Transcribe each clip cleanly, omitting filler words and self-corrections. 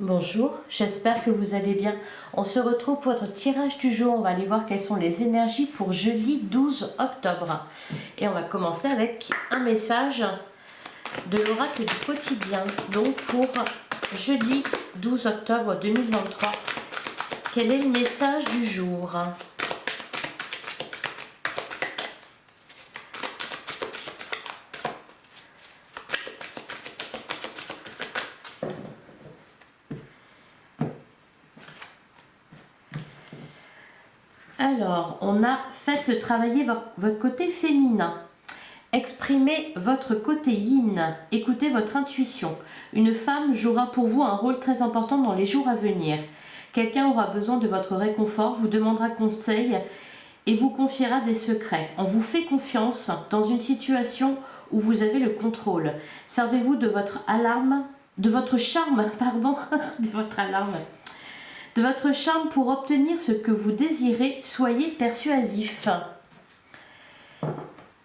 Bonjour, j'espère que vous allez bien. On se retrouve pour votre tirage du jour. On va aller voir quelles sont les énergies pour jeudi 12 octobre. Et on va commencer avec un message de l'oracle du quotidien. Donc pour jeudi 12 octobre 2023, quel est le message du jour ? Alors, on a fait travailler votre côté féminin. Exprimez votre côté yin. Écoutez votre intuition. Une femme jouera pour vous un rôle très important dans les jours à venir. Quelqu'un aura besoin de votre réconfort, vous demandera conseil et vous confiera des secrets. On vous fait confiance dans une situation où vous avez le contrôle. Servez-vous de votre alarme, de votre charme, pardon, de votre alarme. De votre charme pour obtenir ce que vous désirez, soyez persuasif.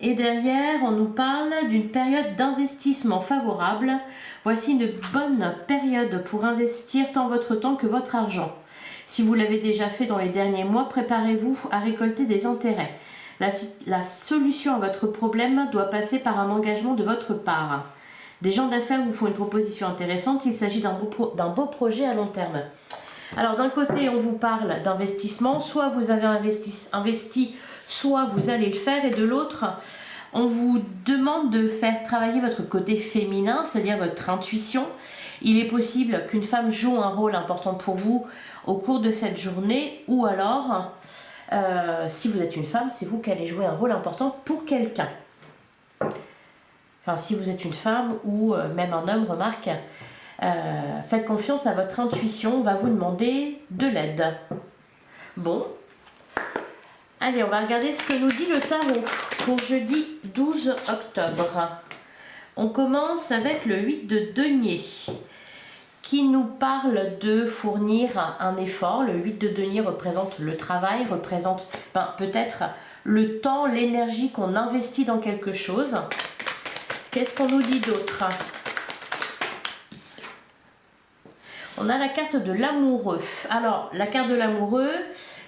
Et derrière, on nous parle d'une période d'investissement favorable. Voici une bonne période pour investir tant votre temps que votre argent. Si vous l'avez déjà fait dans les derniers mois, préparez-vous à récolter des intérêts. La solution à votre problème doit passer par un engagement de votre part. Des gens d'affaires vous font une proposition intéressante, il s'agit d'un beau projet à long terme. Alors d'un côté, on vous parle d'investissement, soit vous avez investi, soit vous allez le faire, et de l'autre, on vous demande de faire travailler votre côté féminin, c'est-à-dire votre intuition. Il est possible qu'une femme joue un rôle important pour vous au cours de cette journée, ou alors, si vous êtes une femme, c'est vous qui allez jouer un rôle important pour quelqu'un. Enfin, si vous êtes une femme ou même un homme, remarque, faites confiance à votre intuition, on va vous demander de l'aide. Bon, allez, on va regarder ce que nous dit le tarot pour jeudi 12 octobre. On commence avec le 8 de denier qui nous parle de fournir un effort. Le 8 de denier représente le travail, représente peut-être le temps, l'énergie qu'on investit dans quelque chose. Qu'est-ce qu'on nous dit d'autre ? On a la carte de l'amoureux. Alors, la carte de l'amoureux,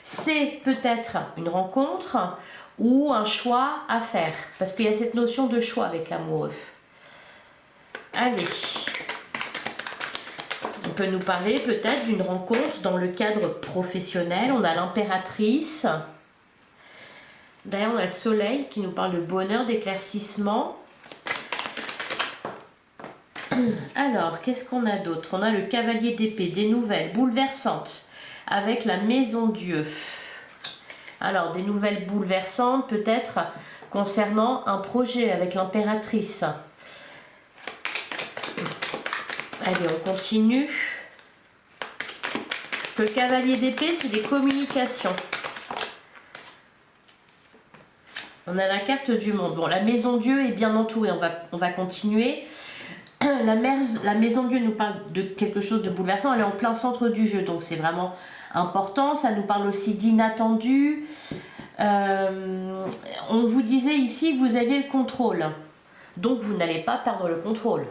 c'est peut-être une rencontre ou un choix à faire. Parce qu'il y a cette notion de choix avec l'amoureux. Allez. On peut nous parler peut-être d'une rencontre dans le cadre professionnel. On a l'impératrice. D'ailleurs, on a le soleil qui nous parle de bonheur, d'éclaircissement. Alors, qu'est-ce qu'on a d'autre? On a le cavalier d'épée, des nouvelles bouleversantes avec la maison Dieu. Alors, des nouvelles bouleversantes peut-être concernant un projet avec l'impératrice. Allez, on continue. Parce que le cavalier d'épée, c'est des communications. On a la carte du monde. Bon, la maison Dieu est bien entourée. On va continuer. La maison Dieu nous parle de quelque chose de bouleversant, elle est en plein centre du jeu, donc c'est vraiment important. Ça nous parle aussi d'inattendu. On vous disait ici que vous aviez le contrôle, donc vous n'allez pas perdre le contrôle.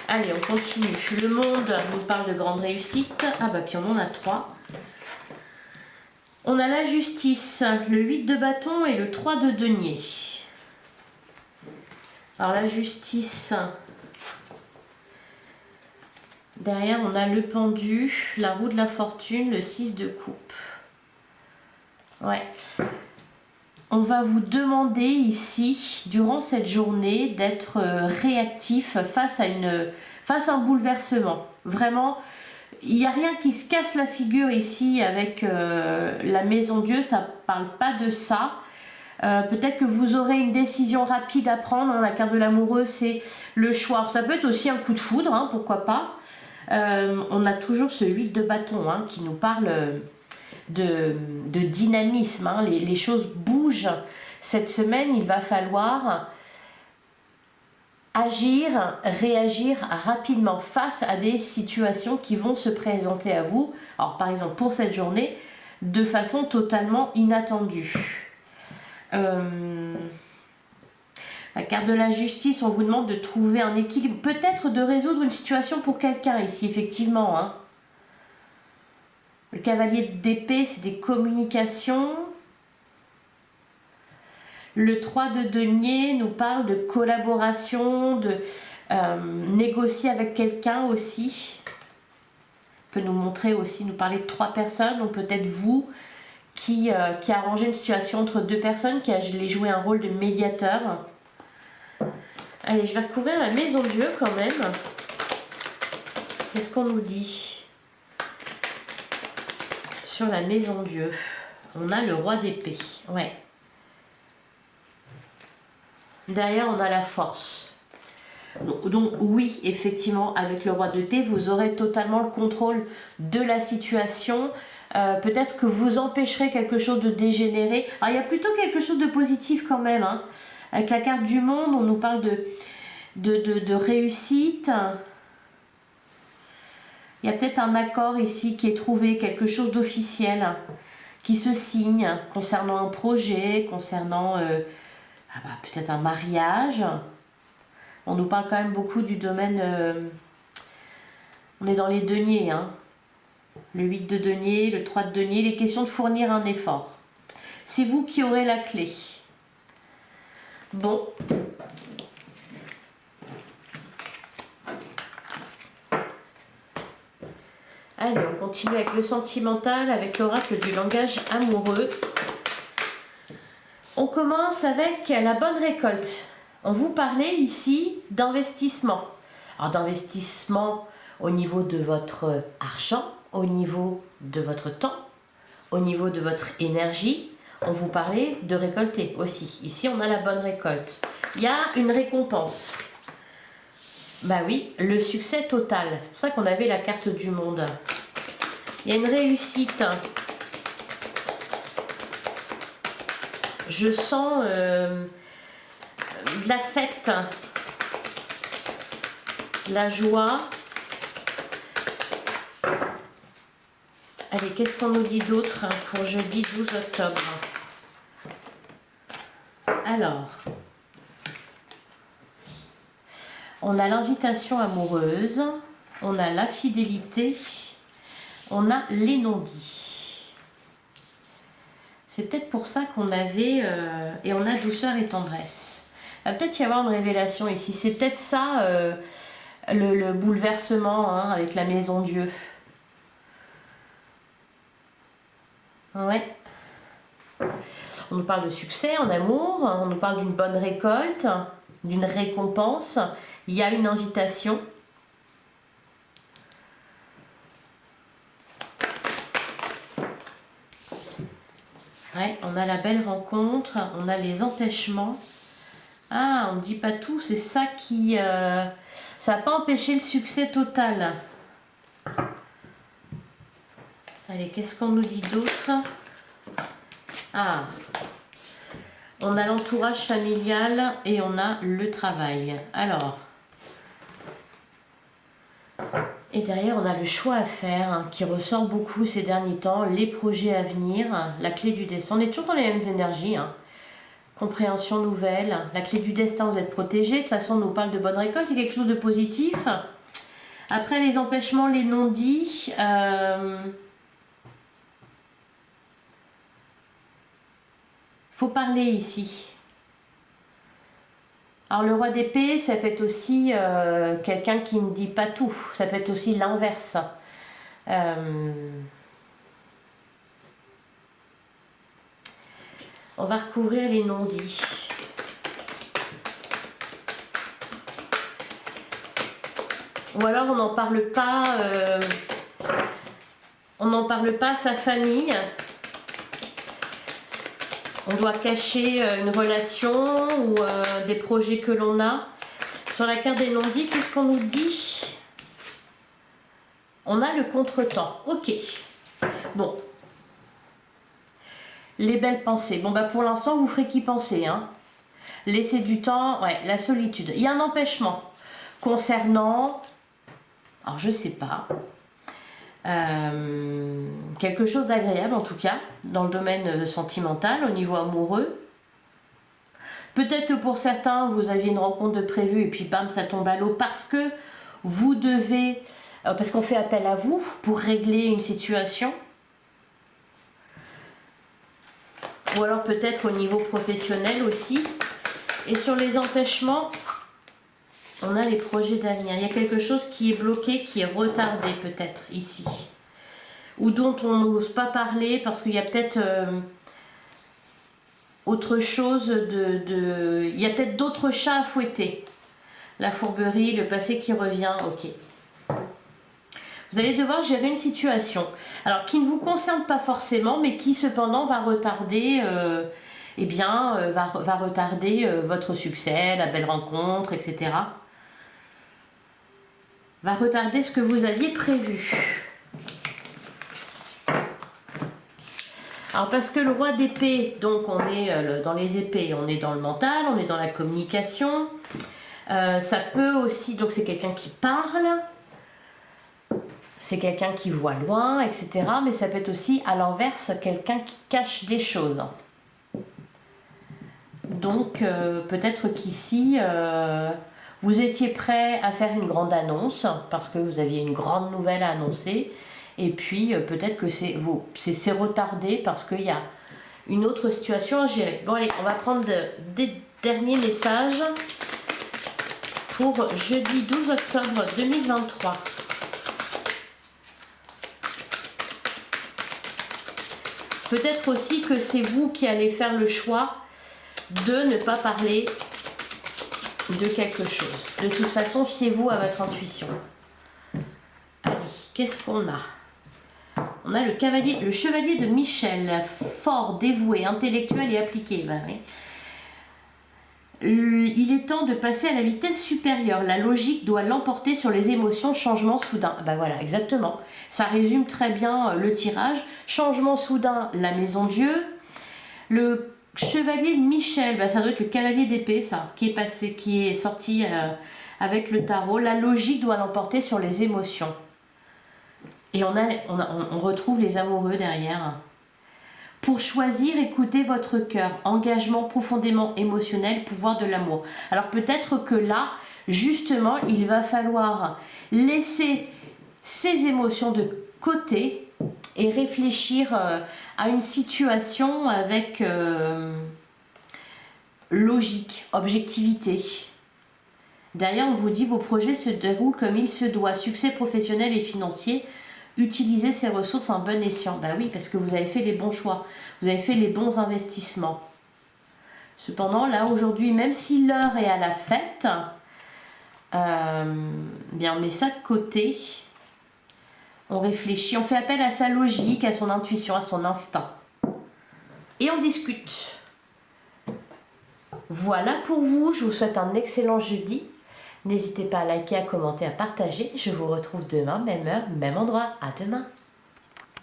Allez, on continue. Le monde nous parle de grande réussite. Ah bah puis on en a 3. On a la justice, le 8 de bâton et le 3 de denier. Alors la justice... Derrière, on a le pendu, la roue de la fortune, le 6 de coupe. Ouais. On va vous demander ici, durant cette journée, d'être réactif face à un bouleversement. Vraiment, il n'y a rien qui se casse la figure ici avec la maison Dieu, ça ne parle pas de ça. Peut-être que vous aurez une décision rapide à prendre. Hein. La carte de l'amoureux, c'est le choix. Alors, ça peut être aussi un coup de foudre, hein, pourquoi pas. On a toujours ce 8 de bâton hein, qui nous parle de dynamisme. Hein. Les choses bougent. Cette semaine, il va falloir agir, réagir rapidement face à des situations qui vont se présenter à vous. Alors, par exemple, pour cette journée, de façon totalement inattendue. La carte de la justice, on vous demande de trouver un équilibre, peut-être de résoudre une situation pour quelqu'un ici, effectivement. Hein. Le cavalier d'épée, c'est des communications. Le 3 de denier nous parle de collaboration, de négocier avec quelqu'un aussi. Peut nous montrer aussi, nous parler de 3 personnes, donc peut-être vous qui arrangez une situation entre 2 personnes, qui allez jouer un rôle de médiateur. Allez, je vais recouvrir la maison Dieu quand même. Qu'est-ce qu'on nous dit sur la maison Dieu? On a le roi d'épée, ouais. Derrière, on a la force. Donc oui, effectivement, avec le roi d'épée, vous aurez totalement le contrôle de la situation. Peut-être que vous empêcherez quelque chose de dégénérer. Alors, il y a plutôt quelque chose de positif quand même. Hein. Avec la carte du monde, on nous parle de réussite. Il y a peut-être un accord ici qui est trouvé, quelque chose d'officiel qui se signe concernant un projet, concernant peut-être un mariage. On nous parle quand même beaucoup du domaine... on est dans les deniers, hein. Le 8 de denier, le 3 de denier, les questions de fournir un effort. C'est vous qui aurez la clé. Bon. Allez, on continue avec le sentimental, avec l'oracle du langage amoureux. On commence avec la bonne récolte. On vous parlait ici d'investissement. Alors d'investissement au niveau de votre argent, au niveau de votre temps, au niveau de votre énergie. On vous parlait de récolter aussi. Ici, on a la bonne récolte. Il y a une récompense. Bah oui, le succès total. C'est pour ça qu'on avait la carte du monde. Il y a une réussite. Je sens de la fête, de la joie. Allez, qu'est-ce qu'on nous dit d'autre pour jeudi 12 octobre? Alors, on a l'invitation amoureuse, on a la fidélité, on a les non-dits. C'est peut-être pour ça qu'on avait... et on a douceur et tendresse. Il va peut-être y avoir une révélation ici. C'est peut-être ça, le bouleversement hein, avec la maison Dieu. Ouais. On nous parle de succès en amour, on nous parle d'une bonne récolte, d'une récompense. Il y a une invitation. Ouais, on a la belle rencontre, on a les empêchements. Ah, on ne dit pas tout, c'est ça qui... ça n'a pas empêché le succès total. Allez, qu'est-ce qu'on nous dit d'autre? Ah, on a l'entourage familial et on a le travail. Alors, et derrière, on a le choix à faire hein, qui ressort beaucoup ces derniers temps, les projets à venir, la clé du destin. On est toujours dans les mêmes énergies. Hein. Compréhension nouvelle, la clé du destin, vous êtes protégé. De toute façon, on nous parle de bonne récolte, il y a quelque chose de positif. Après, les empêchements, les non-dits. Faut parler ici. Alors le roi d'épée, ça peut être aussi quelqu'un qui ne dit pas tout. Ça peut être aussi l'inverse. On va recouvrir les non-dits. Ou alors on n'en parle pas. On n'en parle pas à sa famille. On doit cacher une relation ou des projets que l'on a. Sur la carte des non-dits, qu'est-ce qu'on nous dit? On a le contretemps. Ok. Bon. Les belles pensées. Bon, bah pour l'instant, vous ferez qu'y penser. Hein. Laissez du temps. Ouais, la solitude. Il y a un empêchement concernant... Alors, je sais pas. Quelque chose d'agréable en tout cas dans le domaine sentimental au niveau amoureux. Peut-être que pour certains, vous aviez une rencontre de prévue et puis bam, ça tombe à l'eau parce que vous devez, parce qu'on fait appel à vous pour régler une situation. Ou alors peut-être au niveau professionnel aussi. Et sur les empêchements, on a les projets d'avenir. Il y a quelque chose qui est bloqué, qui est retardé peut-être ici. Ou dont on n'ose pas parler parce qu'il y a peut-être autre chose il y a peut-être d'autres chats à fouetter. La fourberie, le passé qui revient, ok. Vous allez devoir gérer une situation, alors qui ne vous concerne pas forcément, mais qui cependant va retarder, va retarder votre succès, la belle rencontre, etc. Va retarder ce que vous aviez prévu. Alors parce que le roi d'épée, donc on est dans les épées, on est dans le mental, on est dans la communication. Ça peut aussi, donc c'est quelqu'un qui parle. C'est quelqu'un qui voit loin, etc. Mais ça peut être aussi, à l'inverse, quelqu'un qui cache des choses. Donc, peut-être qu'ici, vous étiez prêt à faire une grande annonce, parce que vous aviez une grande nouvelle à annoncer. Et puis, peut-être que c'est retardé, parce qu'il y a une autre situation à gérer. Bon, allez, on va prendre des derniers messages pour jeudi 12 octobre 2023. Peut-être aussi que c'est vous qui allez faire le choix de ne pas parler de quelque chose. De toute façon, fiez-vous à votre intuition. Allez, qu'est-ce qu'on a? On a le chevalier de Michel, fort, dévoué, intellectuel et appliqué. Ben oui. Il est temps de passer à la vitesse supérieure. La logique doit l'emporter sur les émotions. Changement soudain. Ben voilà, exactement. Ça résume très bien le tirage. Changement soudain, la maison Dieu. Le chevalier de Michel, ben ça doit être le cavalier d'épée, ça, qui est sorti avec le tarot. La logique doit l'emporter sur les émotions. Et on retrouve les amoureux derrière. Pour choisir, écoutez votre cœur. Engagement profondément émotionnel, pouvoir de l'amour. Alors peut-être que là, justement, il va falloir laisser ces émotions de côté et réfléchir à une situation avec logique, objectivité. Derrière, on vous dit vos projets se déroulent comme il se doit. Succès professionnel et financier. Utilisez ces ressources en bon escient. Ben oui, parce que vous avez fait les bons choix. Vous avez fait les bons investissements. Cependant, là, aujourd'hui, même si l'heure est à la fête, bien, on met ça de côté. On réfléchit, on fait appel à sa logique, à son intuition, à son instinct. Et on discute. Voilà pour vous. Je vous souhaite un excellent jeudi. N'hésitez pas à liker, à commenter, à partager. Je vous retrouve demain, même heure, même endroit. À demain.